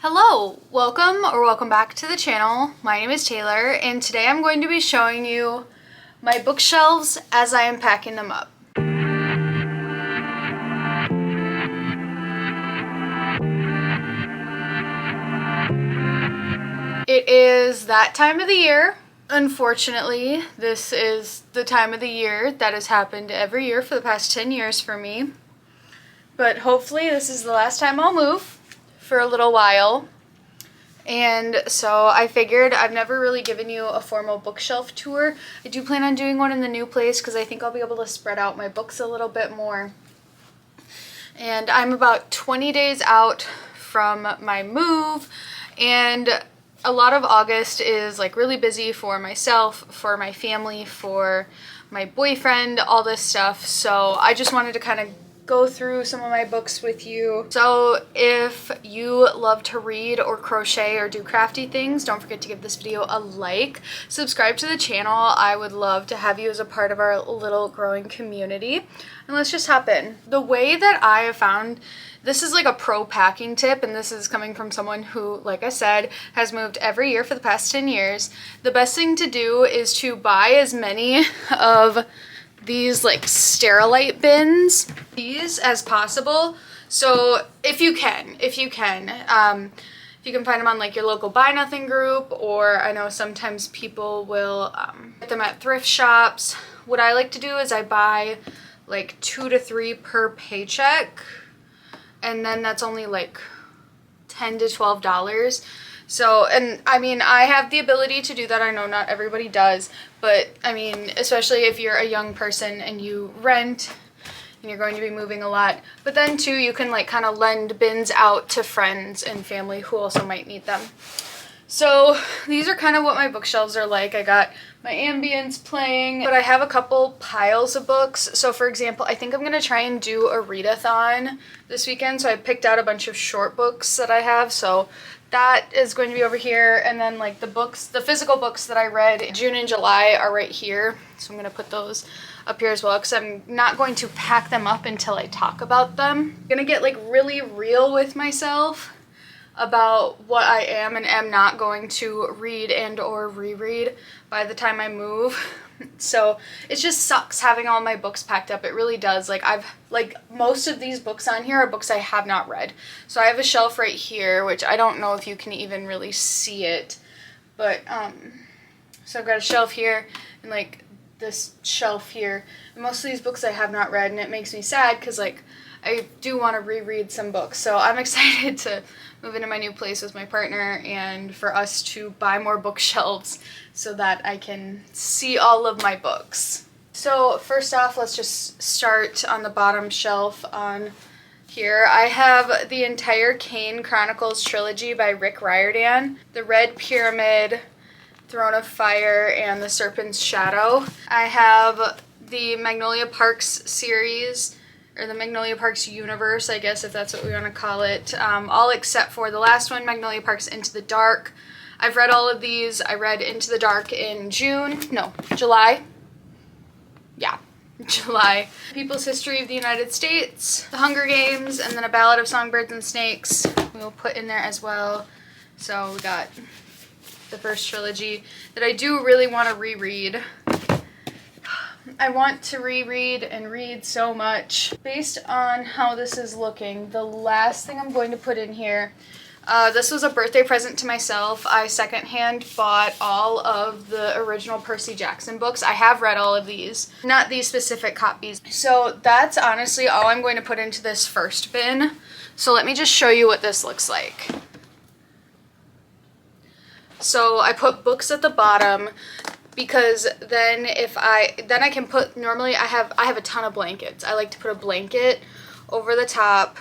Hello, welcome back to the channel. My name is Taylor and today I'm going to be showing you my bookshelves as I am packing them up. It is that time of the year. Unfortunately, this is the time of the year that has happened every year for the past 10 years for me. But hopefully this is the last time I'll move for a little while. And so I figured I've never really given you a formal bookshelf tour. I do plan on doing one in the new place because I think I'll be able to spread out my books a little bit more. And I'm about 20 days out from my move, and a lot of August is like really busy for myself, for my family, for my boyfriend, all this stuff. So I just wanted to kind of go through some of my books with you. So if you love to read or crochet or do crafty things, don't forget to give this video a like. Subscribe to the channel. I would love to have you as a part of our little growing community. And let's just hop in. The way that I have found, this is like a pro packing tip, and this is coming from someone who, like I said, has moved every year for the past 10 years. The best thing to do is to buy as many of these like Sterilite bins, these as possible. So if you can find them on like your local Buy Nothing group, or I know sometimes people will get them at thrift shops. What I like to do is I buy like 2 to 3 per paycheck, and then that's only like $10 to $12. So, and I mean, I have the ability to do that. I know not everybody does, but I mean, especially if you're a young person and you rent and you're going to be moving a lot. But then too, you can like kind of lend bins out to friends and family who also might need them. So these are kind of what my bookshelves are like. I got my ambience playing, but I have a couple piles of books. So for example, I think I'm going to try and do a readathon this weekend. So I picked out a bunch of short books that I have. So that is going to be over here. And then like the books, the physical books that I read in June and July are right here. So I'm going to put those up here as well, because I'm not going to pack them up until I talk about them. I'm going to get like really real with myself about what I am and am not going to read and or reread by the time I move. So it just sucks having all my books packed up. It really does. Like most of these books on here are books I have not read. So I have a shelf right here, which I don't know if you can even really see it, but so I've got a shelf here and like this shelf here. And most of these books I have not read, and it makes me sad because like I do want to reread some books. So I'm excited to move into my new place with my partner and for us to buy more bookshelves so that I can see all of my books. So first off, let's just start on the bottom shelf on here. I have the entire Kane Chronicles trilogy by Rick Riordan, The Red Pyramid, Throne of Fire, and The Serpent's Shadow. I have the Magnolia Parks series, or the Magnolia Parks universe, I guess, if that's what we want to call it, all except for the last one, Magnolia Parks Into the Dark. I've read all of these. I read Into the Dark in July. Yeah, July. People's History of the United States, The Hunger Games, and then A Ballad of Songbirds and Snakes we'll put in there as well. So we got the first trilogy that I do really want to reread. I want to reread and read so much. Based on how this is looking, the last thing I'm going to put in here, this was a birthday present to myself. I secondhand bought all of the original Percy Jackson books. I have read all of these, not these specific copies. So that's honestly all I'm going to put into this first bin. So let me just show you what this looks like. So I put books at the bottom, because then I can put, normally I have a ton of blankets. I like to put a blanket over the top,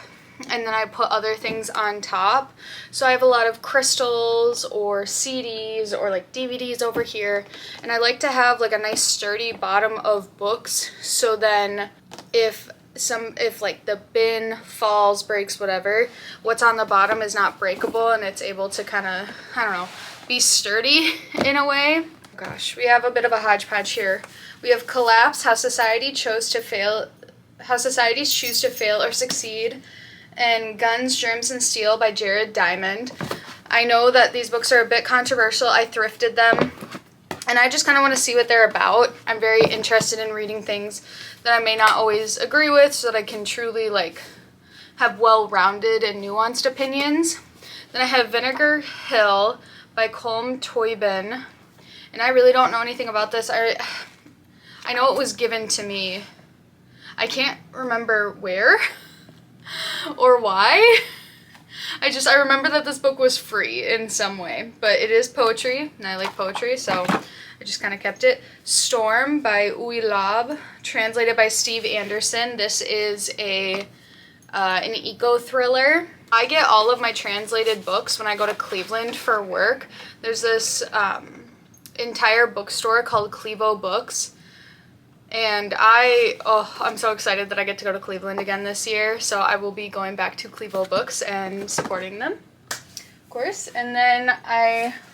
and then I put other things on top. So I have a lot of crystals or CDs or like DVDs over here, and I like to have like a nice sturdy bottom of books, so then if like the bin falls, breaks, whatever, what's on the bottom is not breakable and it's able to kind of, I don't know, be sturdy in a way. Gosh, we have a bit of a hodgepodge here. We have Collapse, How Societies Choose to Fail or Succeed, and Guns, Germs, and Steel by Jared Diamond. I know that these books are a bit controversial. I thrifted them, and I just kind of want to see what they're about. I'm very interested in reading things that I may not always agree with so that I can truly like have well-rounded and nuanced opinions. Then I have Vinegar Hill by Colm Toibin, and I really don't know anything about this. I know it was given to me. I can't remember where or why. I remember that this book was free in some way, but it is poetry, and I like poetry, so I just kind of kept it. Storm by Uwe Lab, translated by Steve Anderson. This is an eco-thriller. I get all of my translated books when I go to Cleveland for work. There's this entire bookstore called Clevo Books, and I'm so excited that I get to go to Cleveland again this year, so I will be going back to Clevo Books and supporting them, of course. And then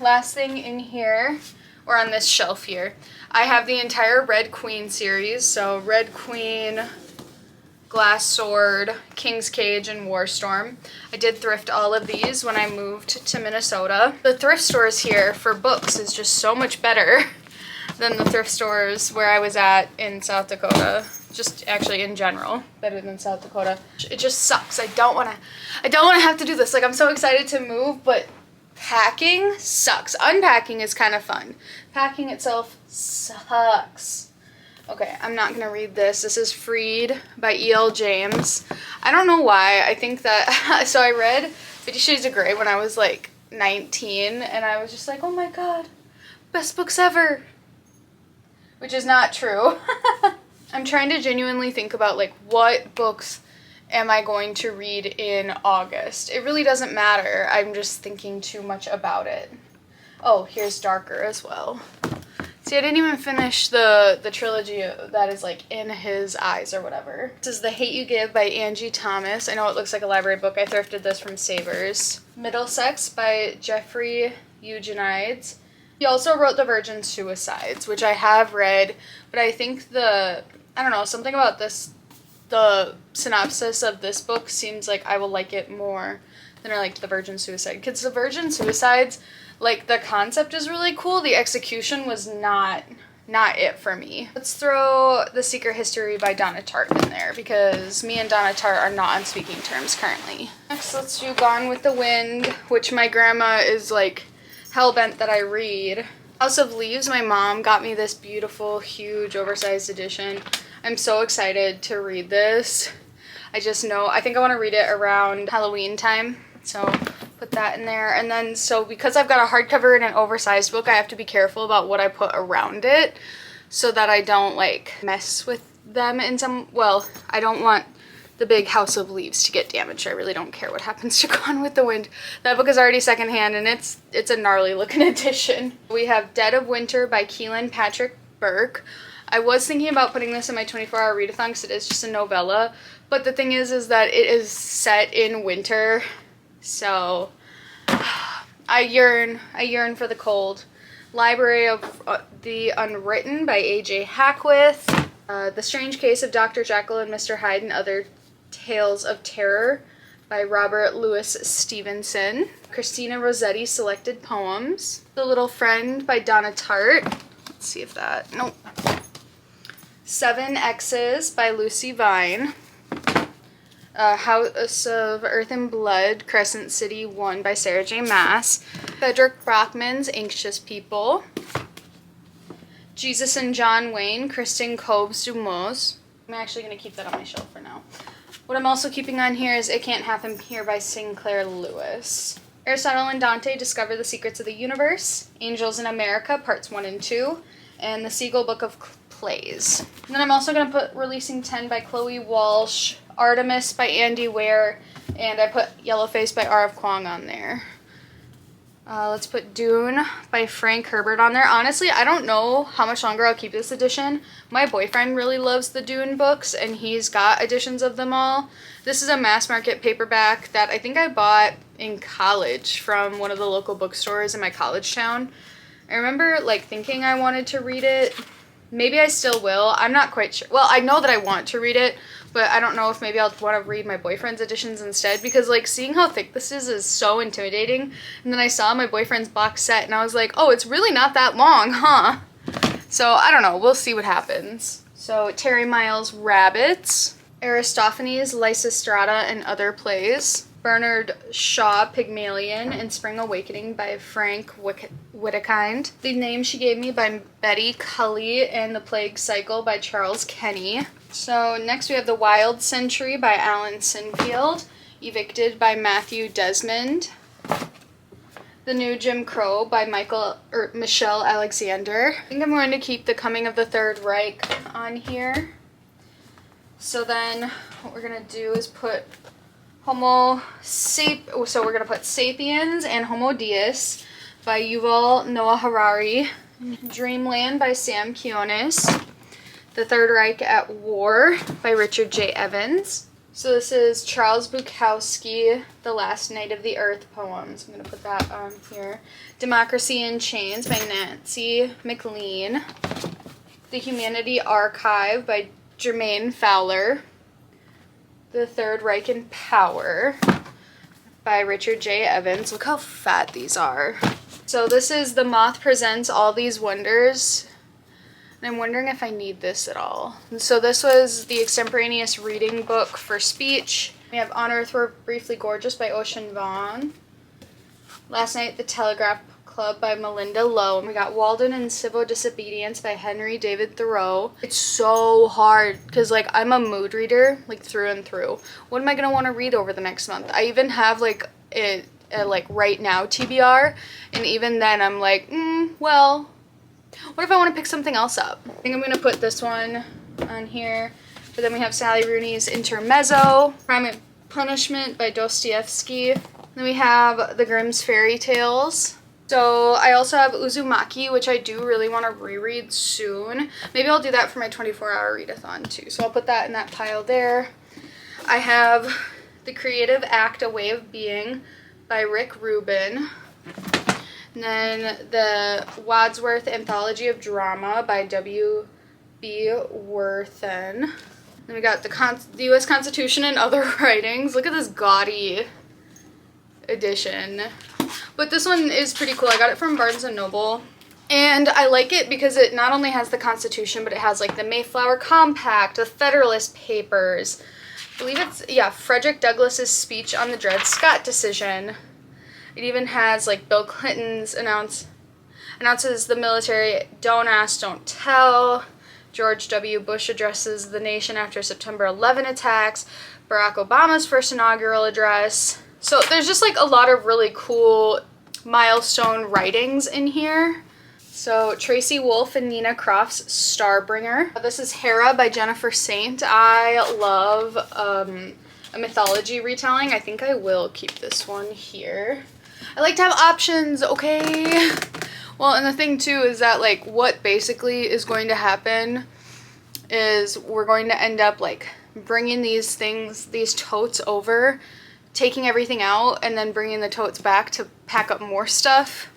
last thing in here, or on this shelf here, I have the entire Red Queen series, so Red Queen, Glass Sword, King's Cage, and Warstorm. I did thrift all of these when I moved to Minnesota. The thrift stores here for books is just so much better than the thrift stores where I was at in South Dakota. Just actually in general, better than South Dakota. It just sucks. I don't want to have to do this. Like, I'm so excited to move, but packing sucks. Unpacking is kind of fun. Packing itself sucks. Okay, I'm not going to read this. This is Freed by E.L. James. I don't know why. I think that... So I read 50 Shades of Grey when I was like 19, and I was just like, oh my god, best books ever. Which is not true. I'm trying to genuinely think about like what books am I going to read in August. It really doesn't matter. I'm just thinking too much about it. Oh, here's Darker as well. See, I didn't even finish the trilogy that is like In His Eyes or whatever. This is The Hate You Give by Angie Thomas. I know it looks like a library book. I thrifted this from Savers. Middlesex by Jeffrey Eugenides. He also wrote The Virgin Suicides, which I have read, but I think I don't know, something about the synopsis of this book seems like I will like it more than I liked The Virgin Suicide. Because The Virgin Suicides, like, the concept is really cool. The execution was not it for me. Let's throw The Secret History by Donna Tartt in there, because me and Donna Tartt are not on speaking terms currently. Next, let's do Gone with the Wind, which my grandma is, like, hell-bent that I read. House of Leaves, my mom got me this beautiful, huge, oversized edition. I'm so excited to read this. I think I want to read it around Halloween time, so put that in there. And then, so because I've got a hardcover and an oversized book, I have to be careful about what I put around it so that I don't, like, mess with them in some, well, I don't want the big House of Leaves to get damaged. I really don't care what happens to Gone with the Wind. That book is already secondhand, and it's a gnarly looking edition. We have Dead of Winter by Keelan Patrick Burke. I was thinking about putting this in my 24-hour readathon because it is just a novella, but the thing is that it is set in winter, so I yearn for the cold. Library of the Unwritten by A.J. Hackworth. The Strange Case of Dr. Jekyll and Mr. Hyde and Other Tales of Terror by Robert Louis Stevenson. Christina Rossetti Selected Poems. The Little Friend by Donna Tartt. Let's see if that... Nope. 7 X's by Lucy Vine. House of Earth and Blood, Crescent City 1 by Sarah J. Maas. Frederick Brockman's Anxious People. Jesus and John Wayne, Kristen Coves Dumas. I'm actually going to keep that on my shelf for now. What I'm also keeping on here is It Can't Happen Here by Sinclair Lewis. Aristotle and Dante Discover the Secrets of the Universe. Angels in America, Parts 1 and 2. And The Seagull Book of Plays. And then I'm also going to put Releasing 10 by Chloe Walsh. Artemis by Andy Ware. And I put Yellowface by R.F. Kuang on there. Let's put Dune by Frank Herbert on there. Honestly, I don't know how much longer I'll keep this edition. My boyfriend really loves the Dune books, and he's got editions of them all. This is a mass market paperback that I think I bought in college from one of the local bookstores in my college town. I remember, like, thinking I wanted to read it. Maybe I still will. I'm not quite sure. Well, I know that I want to read it, but I don't know if maybe I'll want to read my boyfriend's editions instead, because like seeing how thick this is so intimidating. And then I saw my boyfriend's box set and I was like, oh, it's really not that long, huh? So I don't know, we'll see what happens. So Terry Miles Rabbits, Aristophanes, Lysistrata, and Other Plays, Bernard Shaw, Pygmalion, and Spring Awakening by Frank Whittekind, The Name She Gave Me by Betty Cully, and The Plague Cycle by Charles Kenny. So next we have The Wild Century by Alan Sinfield, Evicted by Matthew Desmond, The New Jim Crow by Michelle Alexander. I think I'm going to keep The Coming of the Third Reich on here. So then what we're going to do is put so we're going to put Sapiens and Homo Deus by Yuval Noah Harari, Dreamland by Sam Kionis, The Third Reich at War by Richard J. Evans. So this is Charles Bukowski, The Last Night of the Earth poems. I'm going to put that on here. Democracy in Chains by Nancy McLean, The Humanity Archive by Jermaine Fowler, The Third Reich in Power by Richard J. Evans. Look how fat these are. So this is The Moth Presents All These Wonders. And I'm wondering if I need this at all. And so this was the extemporaneous reading book for speech. We have On Earth We're Briefly Gorgeous by Ocean Vuong. Last Night, The Telegraph Club by Melinda Lowe. And we got Walden and Civil Disobedience by Henry David Thoreau. It's so hard because like I'm a mood reader like through and through. What am I gonna want to read over the next month? I even have like a like right now TBR, and even then I'm like, well, what if I want to pick something else up? I think I'm gonna put this one on here. But then we have Sally Rooney's Intermezzo, Crime and Punishment by Dostoevsky. Then we have The Grimm's Fairy Tales. So I also have Uzumaki, which I do really want to reread soon. Maybe I'll do that for my 24-hour readathon too. So I'll put that in that pile there. I have The Creative Act, A Way of Being by Rick Rubin. And then the Wadsworth Anthology of Drama by W.B. Worthen. Then we got the U.S. Constitution and Other Writings. Look at this gaudy edition. But this one is pretty cool. I got it from Barnes & Noble. And I like it because it not only has the Constitution, but it has like the Mayflower Compact, the Federalist Papers. I believe it's, yeah, Frederick Douglass's speech on the Dred Scott decision. It even has like Bill Clinton's announces the military, don't ask, don't tell. George W. Bush addresses the nation after September 11 attacks. Barack Obama's first inaugural address. So there's just like a lot of really cool milestone writings in here. So Tracy Wolff and Nina Croft's Starbringer. This is Hera by Jennifer Saint. I love a mythology retelling. I think I will keep this one here. I like to have options, okay? Well, and the thing too is that like what basically is going to happen is we're going to end up like bringing these totes over, taking everything out, and then bringing the totes back to pack up more stuff.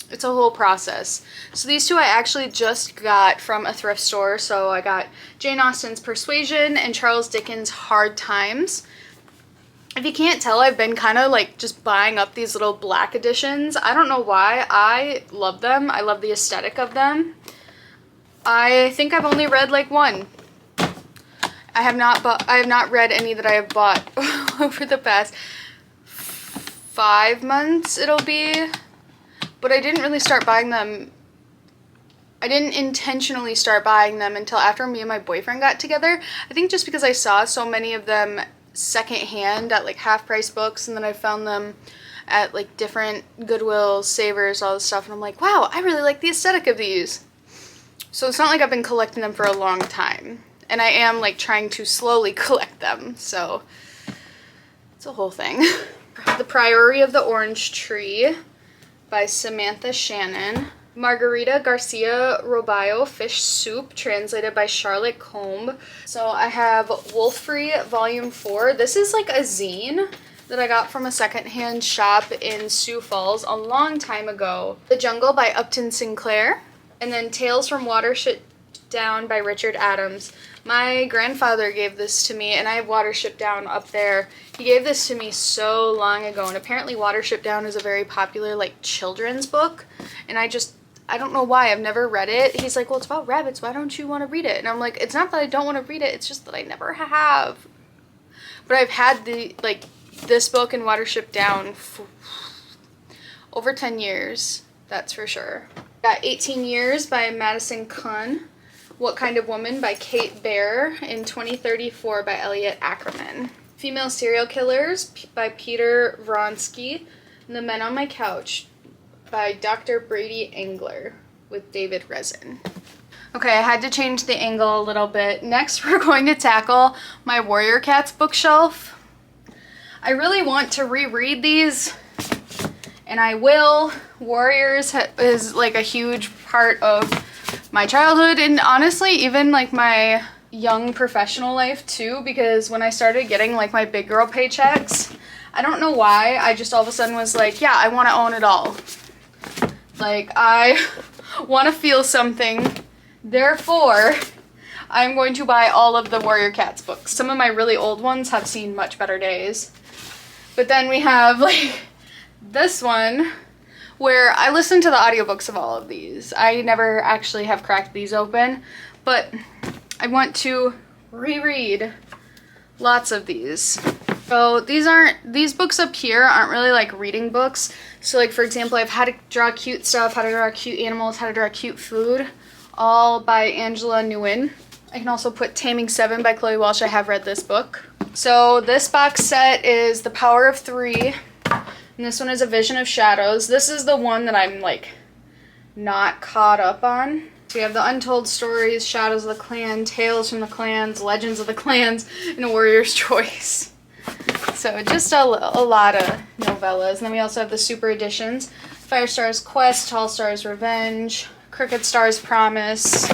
It's a whole process. So these two I actually just got from a thrift store. So I got Jane Austen's Persuasion and Charles Dickens' Hard Times. If you can't tell, I've been kind of like just buying up these little black editions. I don't know why. I love them. I love the aesthetic of them. I think I've only read like one. I have not read any that I have bought over the past 5 months it'll be. But I didn't really start buying them. I didn't intentionally start buying them until after me and my boyfriend got together. I think just because I saw so many of them secondhand at like half-price books, and then I found them at like different Goodwill, Savers, all this stuff, and I'm like, wow, I really like the aesthetic of these. So it's not like I've been collecting them for a long time. And I am like trying to slowly collect them, so it's a whole thing. The Priory of the Orange Tree by Samantha Shannon. Margarita Garcia Robayo, Fish Soup, translated by Charlotte Combe. So I have Wolfrey Volume 4. This is like a zine that I got from a secondhand shop in Sioux Falls a long time ago. The Jungle by Upton Sinclair. And then Tales from Watershed Down by Richard Adams. My grandfather gave this to me, and I have Watership Down up there. He gave this to me so long ago, and apparently Watership Down is a very popular, like, children's book, and I don't know why. I've never read it. He's like, well, it's about rabbits. Why don't you want to read it? And I'm like, it's not that I don't want to read it. It's just that I never have. But I've had this book and Watership Down for over 10 years. That's for sure. Got 18 Years by Madison Kuhn. What Kind of Woman by Kate Baer. In 2034 by Elliot Ackerman. Female Serial Killers by Peter Vronsky. The Men on My Couch by Dr. Brady Engler with David Rezin. Okay, I had to change the angle a little bit. Next, we're going to tackle my Warrior Cats bookshelf. I really want to reread these, and I will. Warriors is like a huge part of my childhood, and honestly, even like my young professional life too, because when I started getting like my big girl paychecks, I don't know why, I just all of a sudden was like, yeah, I want to own it all. Like, I want to feel something, therefore, I'm going to buy all of the Warrior Cats books. Some of my really old ones have seen much better days. But then we have, like, this one, where I listen to the audiobooks of all of these. I never actually have cracked these open, but I want to reread lots of these. So these books up here aren't really like reading books. So like, for example, I've How to Draw Cute Stuff, How to Draw Cute Animals, How to Draw Cute Food, all by Angela Nguyen. I can also put Taming 7 by Chloe Walsh. I have read this book. So this box set is The Power of Three, and this one is A Vision of Shadows. This is the one that I'm like not caught up on. So we have The Untold Stories, Shadows of the Clan, Tales from the Clans, Legends of the Clans, and A Warrior's Choice. So just a lot of novellas. And then we also have the super editions. Firestar's Quest, Tall Star's Revenge, Cricket Star's Promise,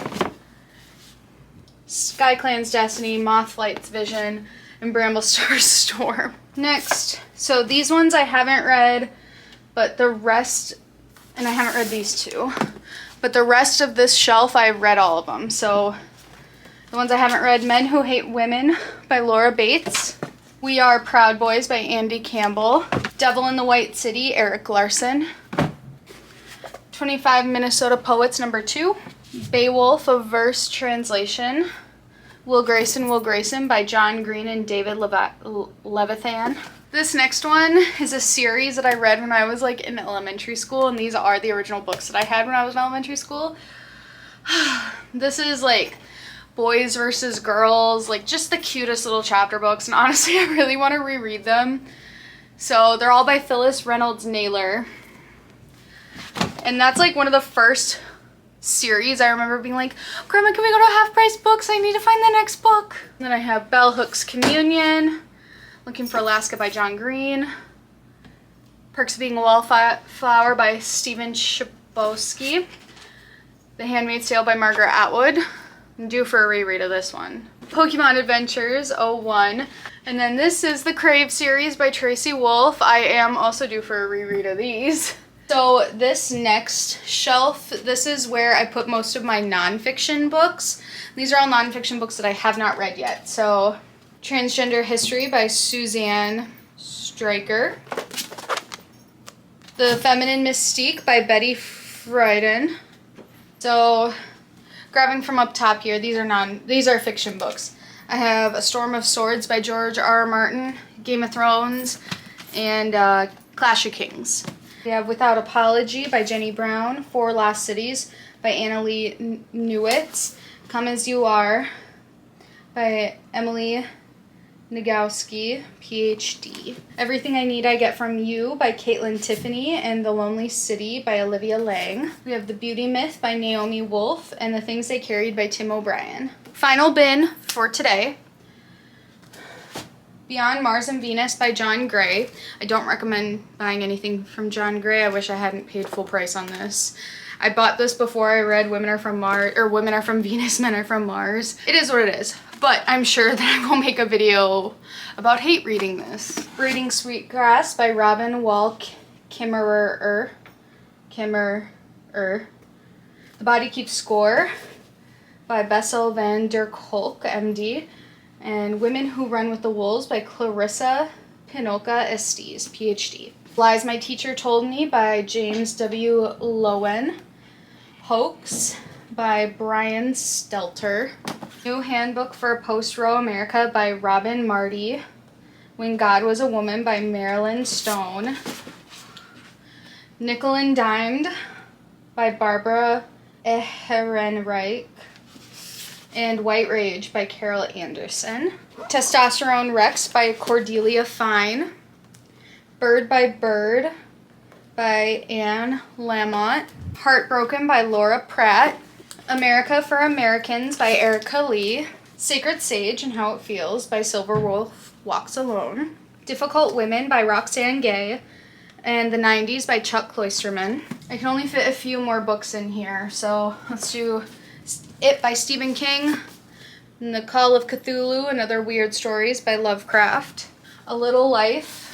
Sky Clan's Destiny, Mothlight's Vision, and Bramble Star's Storm. Next, so these ones I haven't read, but the rest, and I haven't read these two, but the rest of this shelf I've read all of them. So the ones I haven't read: Men Who Hate Women by Laura Bates, We Are Proud Boys by Andy Campbell, Devil in the White City, Eric Larson, 25 Minnesota Poets #2, Beowulf, a Verse Translation, Will Grayson by John Green and David Levithan. This next one is a series that I read when I was like in elementary school, and these are the original books that I had when I was in elementary school. This is like boys versus girls, like just the cutest little chapter books, and honestly I really want to reread them. So they're all by Phyllis Reynolds Naylor, and that's like one of the first series I remember being like, Grandma, can we go to Half Price Books? I need to find the next book. And then I have Bell Hooks Communion, Looking for Alaska by John Green, Perks of Being a Wallflower by Stephen Chbosky, The Handmaid's Tale by Margaret Atwood. I'm due for a reread of this one. Pokemon Adventures #01. And then this is the Crave series by Tracy Wolff. I am also due for a reread of these. So this next shelf, this is where I put most of my nonfiction books. These are all nonfiction books that I have not read yet. So Transgender History by Suzanne Stryker, The Feminine Mystique by Betty Friedan. So grabbing from up top here, these are fiction books. I have A Storm of Swords by George R. Martin, Game of Thrones, and Clash of Kings. We have Without Apology by Jenny Brown, Four Lost Cities by Annalee Newitz, Come As You Are by Emily Nagoski, PhD. Everything I Need I Get From You by Caitlin Tiffany, and The Lonely City by Olivia Lang. We have The Beauty Myth by Naomi Wolf, and The Things They Carried by Tim O'Brien. Final bin for today: Beyond Mars and Venus by John Gray. I don't recommend buying anything from John Gray. I wish I hadn't paid full price on this. I bought this before I read Women Are From Mars, or Women Are From Venus, Men Are From Mars. It is what it is, but I'm sure that I will make a video about hate reading this. Breeding Sweetgrass by Robin Wall Kimmerer. The Body Keeps Score by Bessel van der Kolk, MD, and Women Who Run with the Wolves by Clarissa Pinoca Estes, PhD. Lies My Teacher Told Me by James W. Lowen. Hoax by Brian Stelter. New Handbook for Post-Roe America by Robin Marty. When God Was a Woman by Marilyn Stone. Nickel and Dimed by Barbara Ehrenreich. And White Rage by Carol Anderson. Testosterone Rex by Cordelia Fine. Bird by Bird by Anne Lamont. Heartbroken by Laura Pratt. America for Americans by Erica Lee. Sacred Sage and How It Feels by Silver Wolf Walks Alone. Difficult Women by Roxane Gay. And The 90s by Chuck Kloisterman. I can only fit a few more books in here, so let's do It by Stephen King. And The Call of Cthulhu and Other Weird Stories by Lovecraft. A Little Life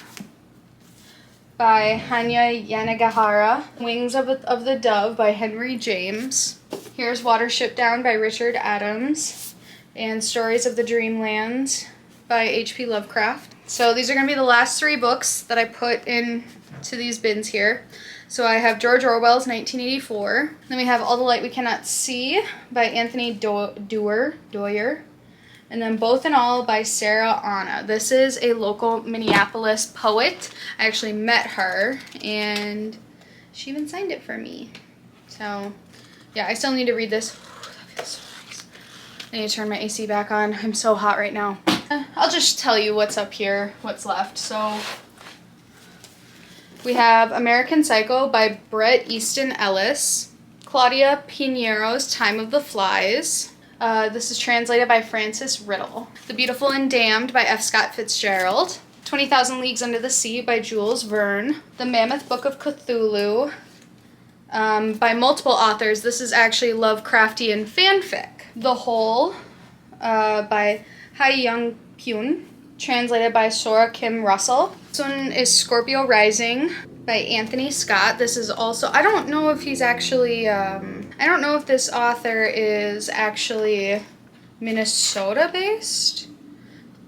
by Hanya Yanagihara. Wings of the Dove by Henry James. Here's Watership Down by Richard Adams. And Stories of the Dreamlands by H.P. Lovecraft. So these are going to be the last 3 books that I put into these bins here. So I have George Orwell's 1984. Then we have All the Light We Cannot See by Anthony Doyer. And then Both and All by Sarah Anna. This is a local Minneapolis poet. I actually met her, and she even signed it for me. So, yeah, I still need to read this. That feels so nice. I need to turn my AC back on. I'm so hot right now. I'll just tell you what's up here, what's left. So, we have American Psycho by Bret Easton Ellis. Claudia Pinheiro's Time of the Flies. This is translated by Francis Riddle. The Beautiful and Damned by F. Scott Fitzgerald. 20,000 Leagues Under the Sea by Jules Verne. The Mammoth Book of Cthulhu by multiple authors. This is actually Lovecraftian fanfic. The Hole by Hai Young Pyun, translated by Sora Kim Russell. This one is Scorpio Rising by Anthony Scott. This is also, I don't know if he's actually, I don't know if this author is actually Minnesota-based,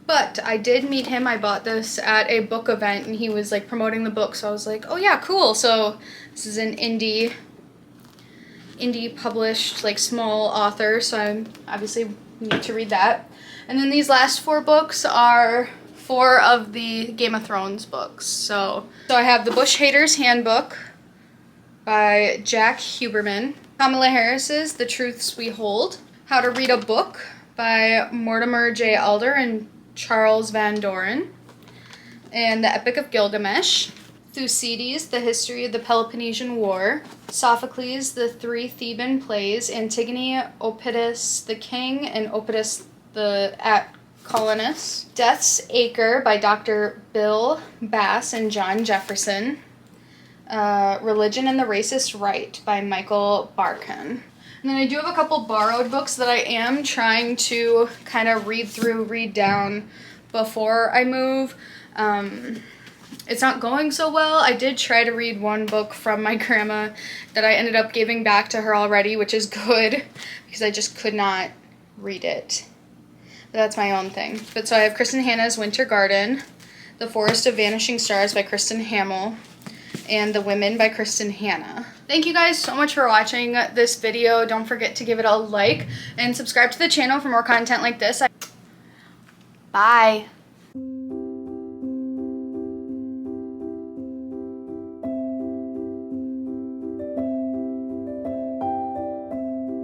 but I did meet him. I bought this at a book event, and he was, like, promoting the book, so I was like, oh yeah, cool. So this is an indie published, like, small author, so I obviously need to read that. And then these last 4 books are 4 of the Game of Thrones books. So I have The Bush Hater's Handbook by Jack Huberman. Kamala Harris's The Truths We Hold. How to Read a Book by Mortimer J. Alder and Charles Van Doren. And The Epic of Gilgamesh. Thucydides, The History of the Peloponnesian War. Sophocles, The 3 Theban Plays. Antigone, Oedipus the King, and Oedipus the Colonist. Death's Acre by Dr. Bill Bass and John Jefferson. Religion and the Racist Right by Michael Barkan. And then I do have a couple borrowed books that I am trying to kind of read down before I move. It's not going so well. I did try to read one book from my grandma that I ended up giving back to her already, which is good because I just could not read it. But that's my own thing. But so I have Kristen Hanna's Winter Garden, The Forest of Vanishing Stars by Kristen Hamill, and The Women by Kristen Hanna. Thank you guys so much for watching this video. Don't forget to give it a like and subscribe to the channel for more content like this. Bye.